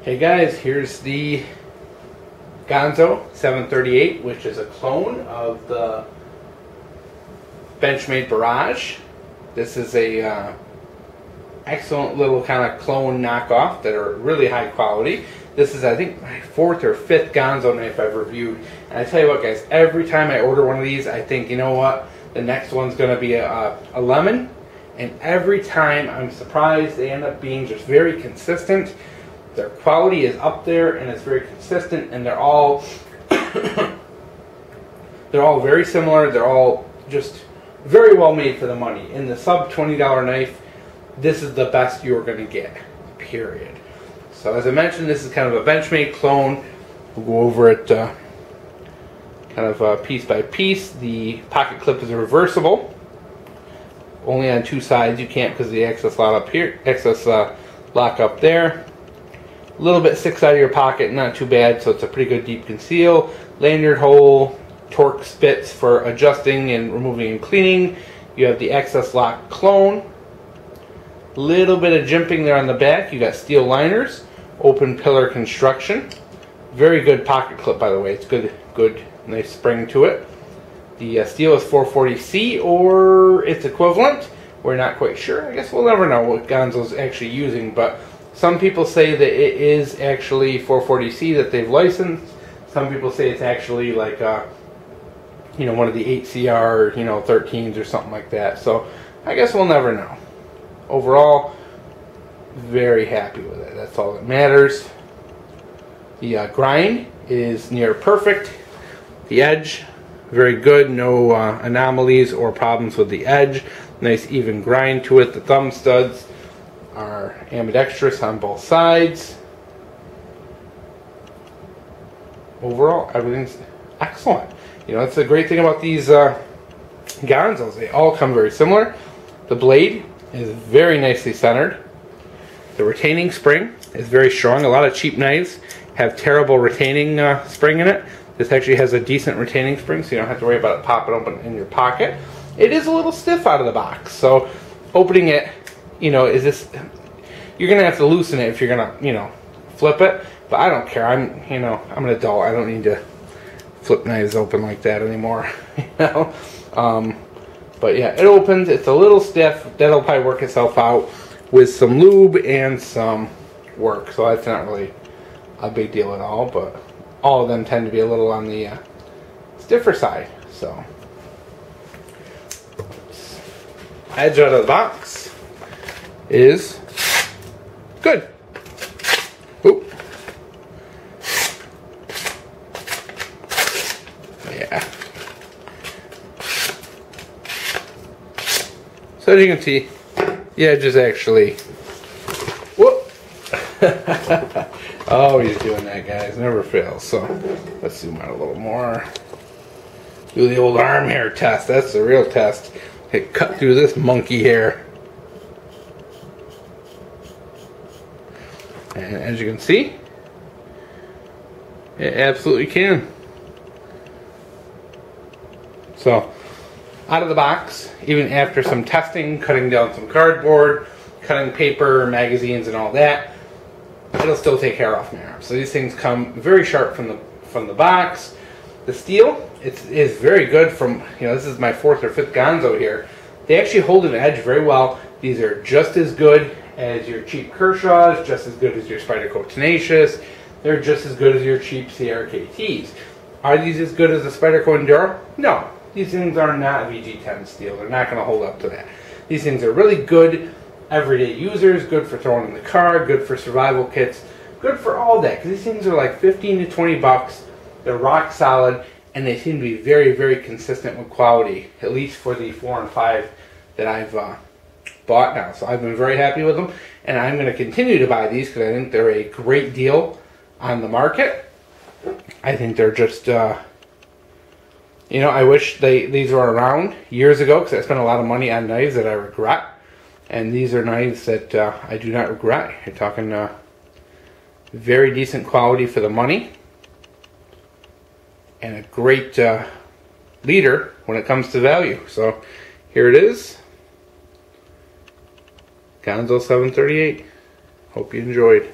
Hey guys, here's the Ganzo 738, which is a clone of the Benchmade Barrage. This is a excellent little kind of clone knockoff that are really high quality. This is, I think, my 4th or 5th Ganzo knife I've reviewed. And I tell you what guys, every time I order one of these, I think, you know what, the next one's going to be a lemon. And every time I'm surprised, they end up being just very consistent. Their quality is up there and it's very consistent, and they're all they're all very similar. They're all just very well made for the money. In the sub $20 knife, this is the best you're going to get, period. So as I mentioned, this is kind of a Benchmade clone. We'll go over it kind of piece by piece. The pocket clip is reversible, only on 2 sides. You can't because of the excess lock up here, excess lock up there. A little bit sticks out of your pocket, not too bad, so it's a pretty good deep conceal. Lanyard hole, torque spits for adjusting and removing and cleaning. You have the excess lock clone. Little bit of jimping there on the back. You got steel liners, open pillar construction. Very good pocket clip, by the way. It's good, nice spring to it. The steel is 440C or its equivalent. We're not quite sure. I guess we'll never know what Ganzo's actually using, but some people say that it is actually 440C that they've licensed. Some people say it's actually like you know, one of the 8CR, you know, 13s or something like that. So I guess we'll never know. Overall, very happy with it. That's all that matters. The grind is near perfect. The edge, very good. No anomalies or problems with the edge. Nice even grind to it. The thumb studs are ambidextrous on both sides. Overall, everything's excellent. You know, that's the great thing about these Ganzos. They all come very similar. The blade is very nicely centered. The retaining spring is very strong. A lot of cheap knives have terrible retaining spring in it. This actually has a decent retaining spring, so you don't have to worry about it popping open in your pocket. It is a little stiff out of the box, so opening it, you know, you're gonna have to loosen it if you're gonna, you know, flip it. But I don't care. I'm an adult. I don't need to flip knives open like that anymore. You know. But yeah, it opens. It's a little stiff. That'll probably work itself out with some lube and some work. So that's not really a big deal at all. But all of them tend to be a little on the stiffer side. So edge out of the box is good. Oop. Yeah. So as you can see, the edge is actually, whoop. Always doing that, guys. Never fails. So let's zoom out a little more. Do the old arm hair test. That's the real test. Hit cut through this monkey hair. And as you can see, it absolutely can. So, out of the box, even after some testing, cutting down some cardboard, cutting paper, magazines, and all that, it'll still take hair off my arm. So these things come very sharp from the box. The steel is very good. From, you know, this is my 4th or 5th Ganzo here. They actually hold an edge very well. These are just as good as your cheap Kershaws, just as good as your Spyderco Tenacious. They're just as good as your cheap CRKTs. Are these as good as the Spyderco Enduro? No. These things are not VG10 steel. They're not going to hold up to that. These things are really good everyday users, good for throwing in the car, good for survival kits, good for all that. Because these things are like 15 to 20 bucks. They're rock solid, and they seem to be very, very consistent with quality, at least for the 4 and 5 that I've bought now. So I've been very happy with them, and I'm going to continue to buy these because I think they're a great deal on the market. I think they're just, you know, I wish these were around years ago because I spent a lot of money on knives that I regret. And these are knives that I do not regret. You're talking very decent quality for the money. And a great leader when it comes to value. So here it is. Ganzo 738. Hope you enjoyed.